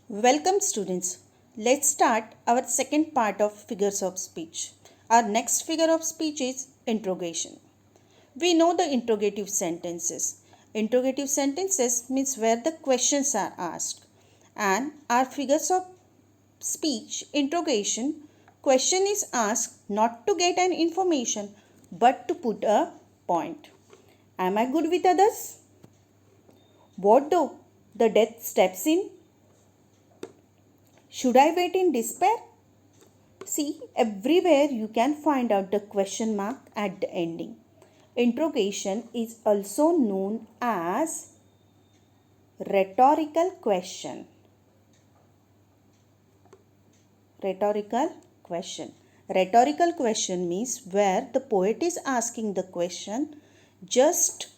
Welcome students. Let's start our second part of figures of speech. Our next figure of speech is interrogation. We know the interrogative sentences. Interrogative sentences means where the questions are asked. And our figures of speech interrogation, question is asked not to get an information but to put a point. Am I good with others? What though the death steps in? Should I wait in despair? See, everywhere you can find out the question mark at the ending. Interrogation is also known as rhetorical question. Rhetorical question. Rhetorical question means where the poet is asking the question just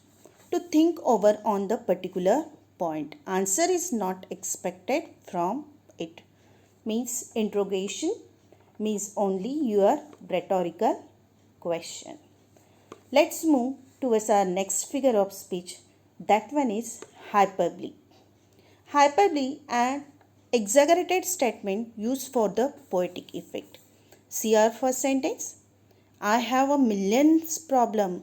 to think over on the particular point. Answer is not expected from it. Means interrogation means only your rhetorical question. Let's move towards our next figure of speech. That one is hyperbole. Hyperbole and exaggerated statement used for the poetic effect. See our first sentence. I have a millions problem.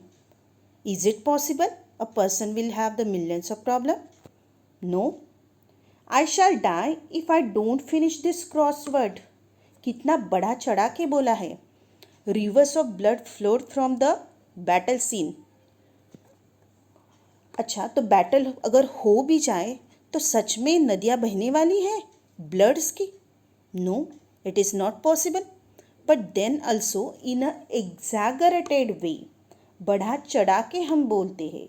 Is it possible a person will have the millions of problem? No. I shall die if I don't finish this crossword. कितना बढ़ा चढ़ा के बोला है. Rivers of blood flowed from the battle scene. अच्छा, तो battle अगर हो भी जाए तो सच में नदियाँ बहने वाली है ब्लड्स की? No, it is not possible. But then also in a exaggerated way. बढ़ा चढ़ा के हम बोलते हैं.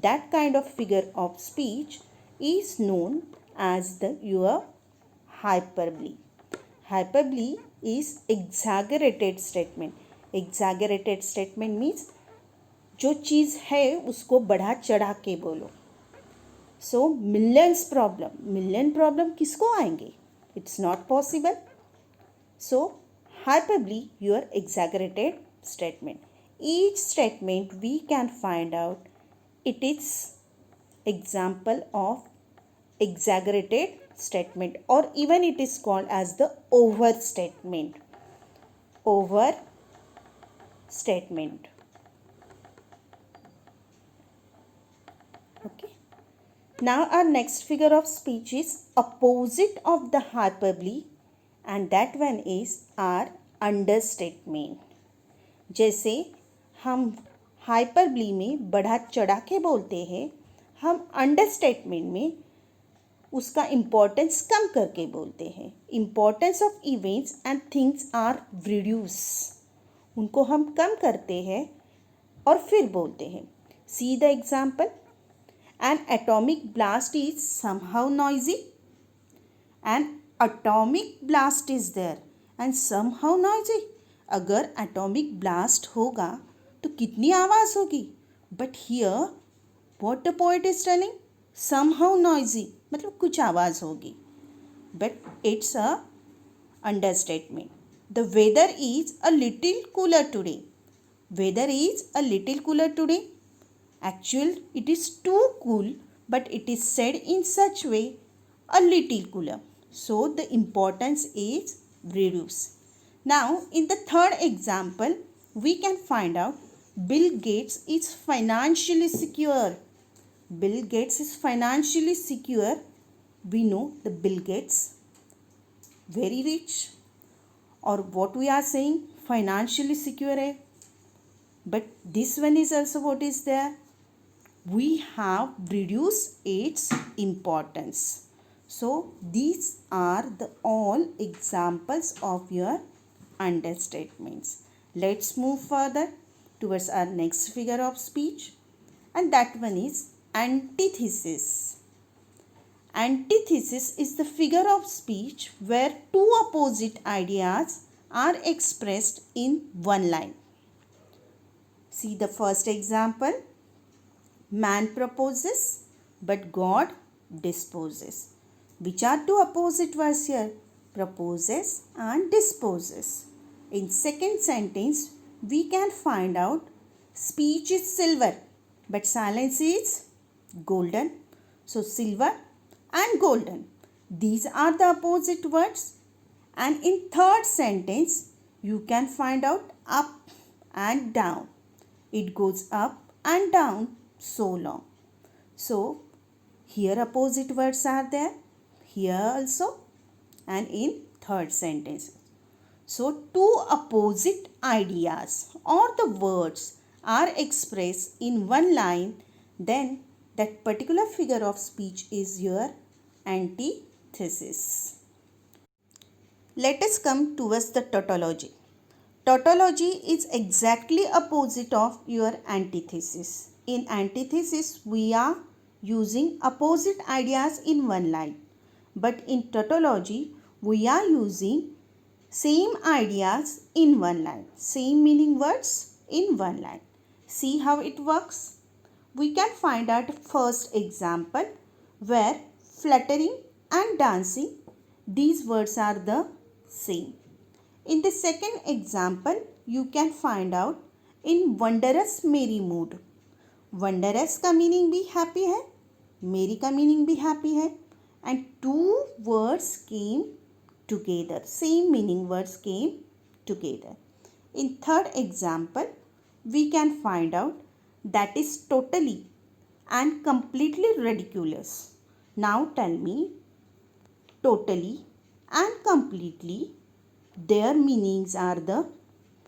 That kind of figure of speech is known as your hyperbole. Hyperbole is exaggerated statement. Exaggerated statement means जो चीज़ है उसको बढ़ा चढ़ा के बोलो. सो मिलियंस प्रॉब्लम, मिलियन प्रॉब्लम किसको आएंगे? It's not possible. So hyperbole your exaggerated statement. Each statement we can find out it is example of exaggerated statement, or even it is called as the overstatement. Overstatement. Okay. Now our next figure of speech is opposite of the hyperbole, and that one is our understatement. जैसे हम hyperbole में बढ़ा चढ़ा के बोलते हैं, हम understatement में उसका इम्पोर्टेंस कम करके बोलते हैं. Importance of events and things are reduce. उनको हम कम करते हैं और फिर बोलते हैं. See the example. An atomic blast is somehow noisy. An atomic blast is there and somehow noisy. अगर एटॉमिक ब्लास्ट होगा तो कितनी आवाज़ होगी. But here what the poet is telling, somehow noisy, मतलब कुछ आवाज़ होगी. But it's a understatement. The weather is a little cooler today. Weather is a little cooler today. Actually, it is too cool, but it is said in such way, a little cooler. So the importance is reduced. Now, in the third example, we can find out Bill Gates is financially secure. Bill Gates is financially secure. We know the Bill Gates very rich, or what we are saying financially secure है. But this one is also what is there. We have reduced its importance. So these are the all examples of your understatements. Let's move further towards our next figure of speech, and that one is antithesis. Antithesis is the figure of speech where two opposite ideas are expressed in one line. See the first example. Man proposes but God disposes. Which are two opposite words here? Proposes and disposes. In second sentence, we can find out speech is silver but silence is golden. So silver and golden. These are the opposite words. And in third sentence, you can find out up and down. It goes up and down so long. So, here opposite words are there. Here also. And in third sentence. So, two opposite ideas or the words are expressed in one line, then that particular figure of speech is your antithesis. Let us come towards the tautology. Tautology is exactly opposite of your antithesis. In antithesis, we are using opposite ideas in one line. But in tautology, we are using same ideas in one line. Same meaning words in one line. See how it works? We can find out first example where fluttering and dancing, these words are the same. In the second example, you can find out in wondrous merry mood. Wondrous का meaning भी happy है, merry का meaning भी happy है, and two words came together. Same meaning words came together. In third example, we can find out that is totally and completely ridiculous. Now tell me, totally and completely, their meanings are the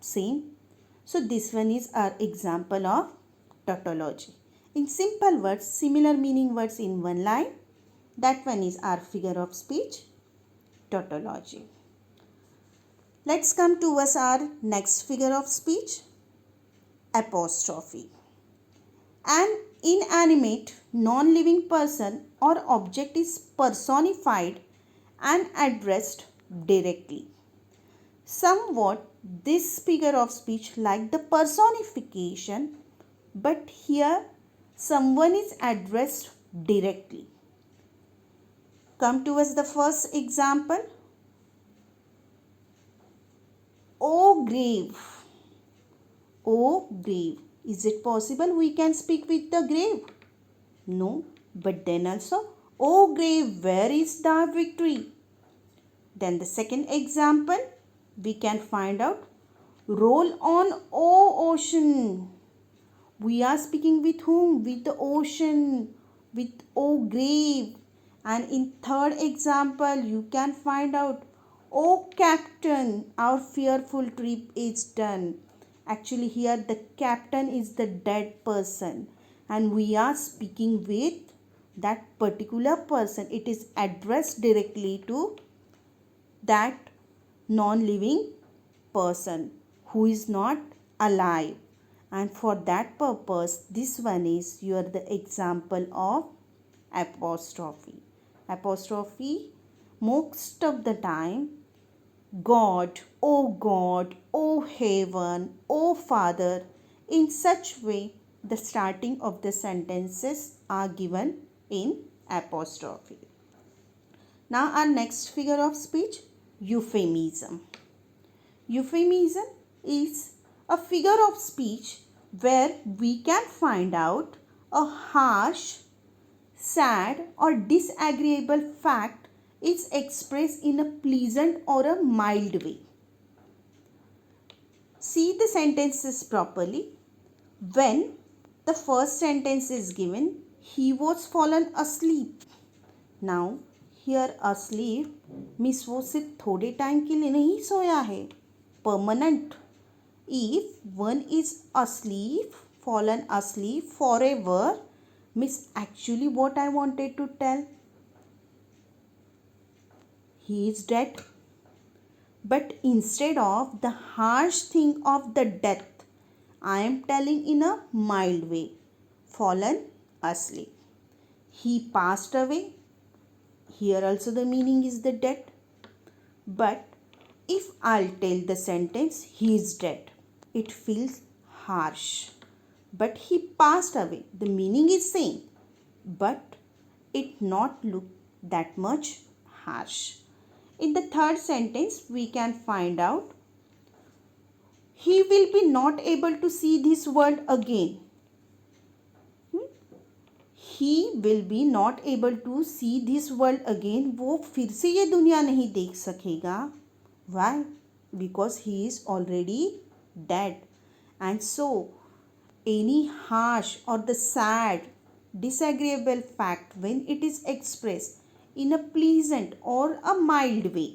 same. So this one is our example of tautology. In simple words, similar meaning words in one line. That one is our figure of speech, tautology. Let's come towards our next figure of speech, apostrophe. An inanimate, non-living person or object is personified and addressed directly. Somewhat this figure of speech like the personification, but here someone is addressed directly. Come towards the first example. O grave. O grave. Is it possible we can speak with the grave? No. But then also, O grave, where is thy victory? Then the second example, we can find out, roll on, O ocean. We are speaking with whom? With the ocean, with O grave. And in third example, you can find out, O captain, our fearful trip is done. Actually, here the captain is the dead person and we are speaking with that particular person. It is addressed directly to that non-living person who is not alive. And for that purpose, this one is the example of apostrophe. Apostrophe, most of the time, God, O heaven, O Father. In such way, the starting of the sentences are given in apostrophe. Now our next figure of speech, euphemism. Euphemism is a figure of speech where we can find out a harsh, sad or disagreeable fact is expressed in a pleasant or a mild way. See the sentences properly. When the first sentence is given, he was fallen asleep. Now here asleep means वो सिर्फ थोड़े time के लिए नहीं सोया है, permanent. If one is asleep, fallen asleep forever, means actually what I wanted to tell, he is dead. But instead of the harsh thing of the death, I am telling in a mild way, fallen asleep. He passed away. Here also the meaning is the death. But if I'll tell the sentence, he is dead, it feels harsh. But he passed away, the meaning is same, but it not look that much harsh. In the third sentence, we can find out, he will be not able to see this world again. he will be not able to see this world again. वो फिर से ये दुनिया नहीं देख सकेगा. Why? Because he is already dead. And so any harsh or the sad, disagreeable fact, when it is expressed in a pleasant or a mild way,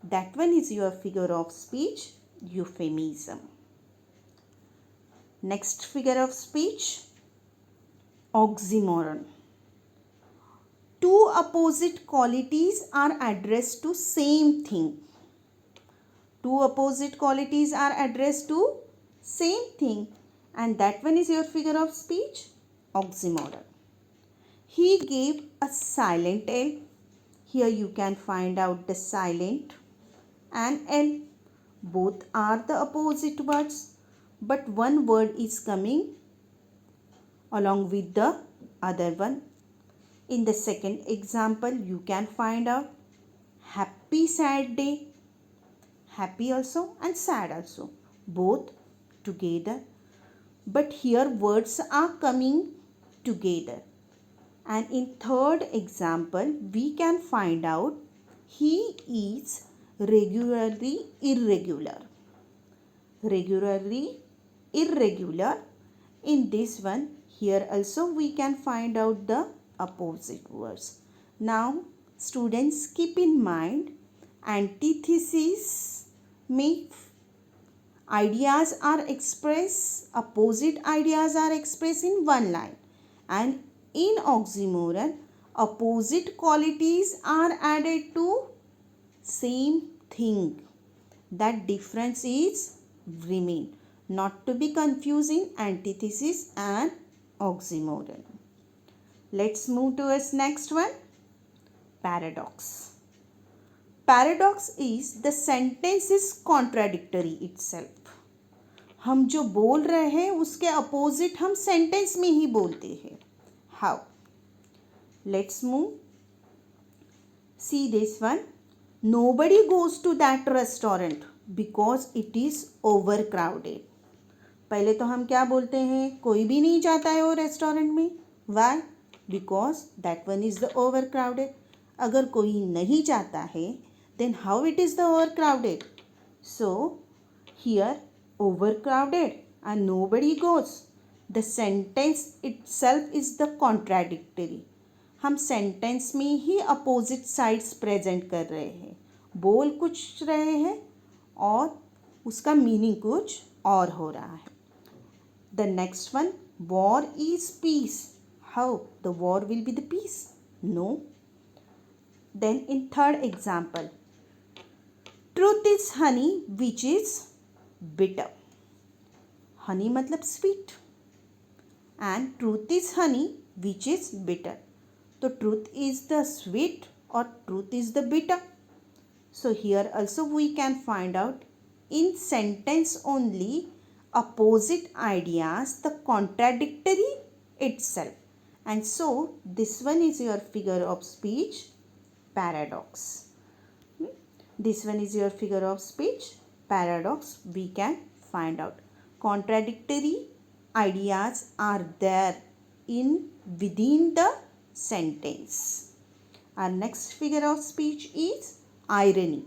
that one is your figure of speech, euphemism. Next figure of speech, oxymoron. Two opposite qualities are addressed to same thing. Two opposite qualities are addressed to same thing, and that one is your figure of speech, oxymoron. He gave a silent L. Here you can find out the silent and L. Both are the opposite words, but one word is coming along with the other one. In the second example, you can find out happy sad day. Happy also and sad also, both together. But here words are coming together. And in third example, we can find out he is regularly irregular. Regularly irregular. In this one, here also we can find out the opposite words. Now students, keep in mind, antithesis means ideas are expressed, opposite ideas are expressed in one line, and in oxymoron opposite qualities are added to same thing. That difference is remain, not to be confusing antithesis and oxymoron. Let's move towards next one, paradox. Paradox is the sentence is contradictory itself. हम जो बोल रहे हैं उसके opposite हम sentence में ही बोलते हैं. How? Let's move. See this one. Nobody goes to that restaurant because it is overcrowded. पहले तो हम क्या बोलते हैं, कोई भी नहीं जाता है वो रेस्टोरेंट में. Why? Because that one is the overcrowded. अगर कोई नहीं जाता है, then how it is the overcrowded? So here overcrowded and nobody goes. The sentence itself is the contradictory. हम सेंटेंस में ही अपोजिट साइड्स प्रेजेंट कर रहे हैं. बोल कुछ रहे हैं और उसका मीनिंग कुछ और हो रहा है. The next one, war is peace. How? The war will be the peace? No. Then in third example, truth is honey which is bitter. Honey मतलब sweet and truth is honey which is bitter. So truth is the sweet or truth is the bitter. So here also we can find out in sentence only opposite ideas, the contradictory itself. And so this one is your figure of speech, paradox. This one is your figure of speech, paradox. We can find out contradictory ideas are there in within the sentence. Our next figure of speech is irony.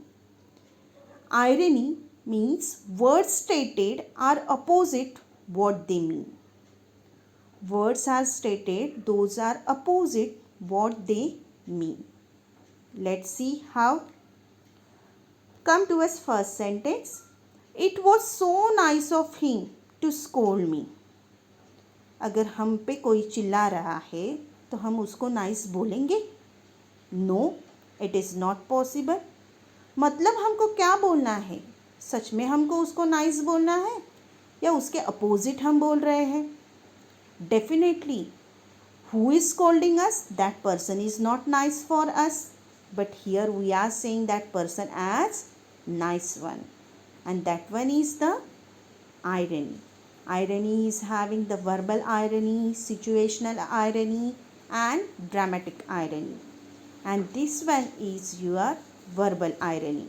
Irony means words stated are opposite what they mean. Words are stated, those are opposite what they mean. Let's see how. Come to us first sentence. It was so nice of him to scold me. अगर हम पे कोई चिल्ला रहा है तो हम उसको नाइस बोलेंगे? No, it is not possible. मतलब हमको क्या बोलना है? सच में हमको उसको नाइस बोलना है या उसके अपोजिट हम बोल रहे हैं? Definitely who is scolding us? That person is not nice for us. But here we are saying that person as nice one. And that one is the irony. Irony is having the verbal irony, situational irony and dramatic irony. And this one is your verbal irony.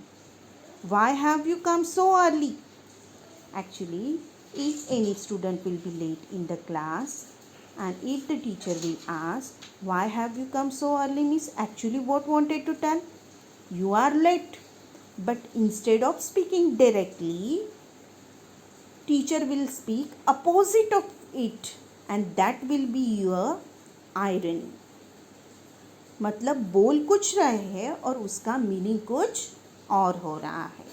Why have you come so early? Actually, if any student will be late in the class, And if the teacher will ask, why have you come so early, miss? Actually what wanted to tell? You are late. But instead of speaking directly, teacher will speak opposite of it, and that will be your irony. मतलब बोल कुछ रहे हैं और उसका meaning कुछ और हो रहा है.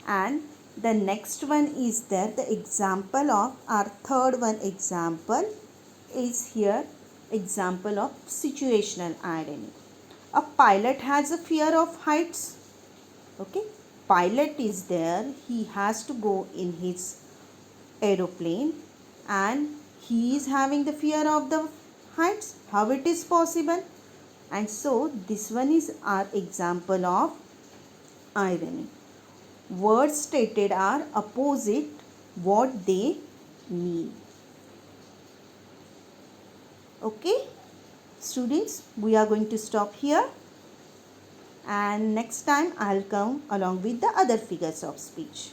And the next one is there, the example of our third one example is here, example of situational irony. A pilot has a fear of heights. Okay, pilot is there, he has to go in his aeroplane and he is having the fear of the heights. How it is possible? And so this one is our example of irony. Words stated are opposite what they mean. Okay, students, we are going to stop here, and next time I'll come along with the other figures of speech.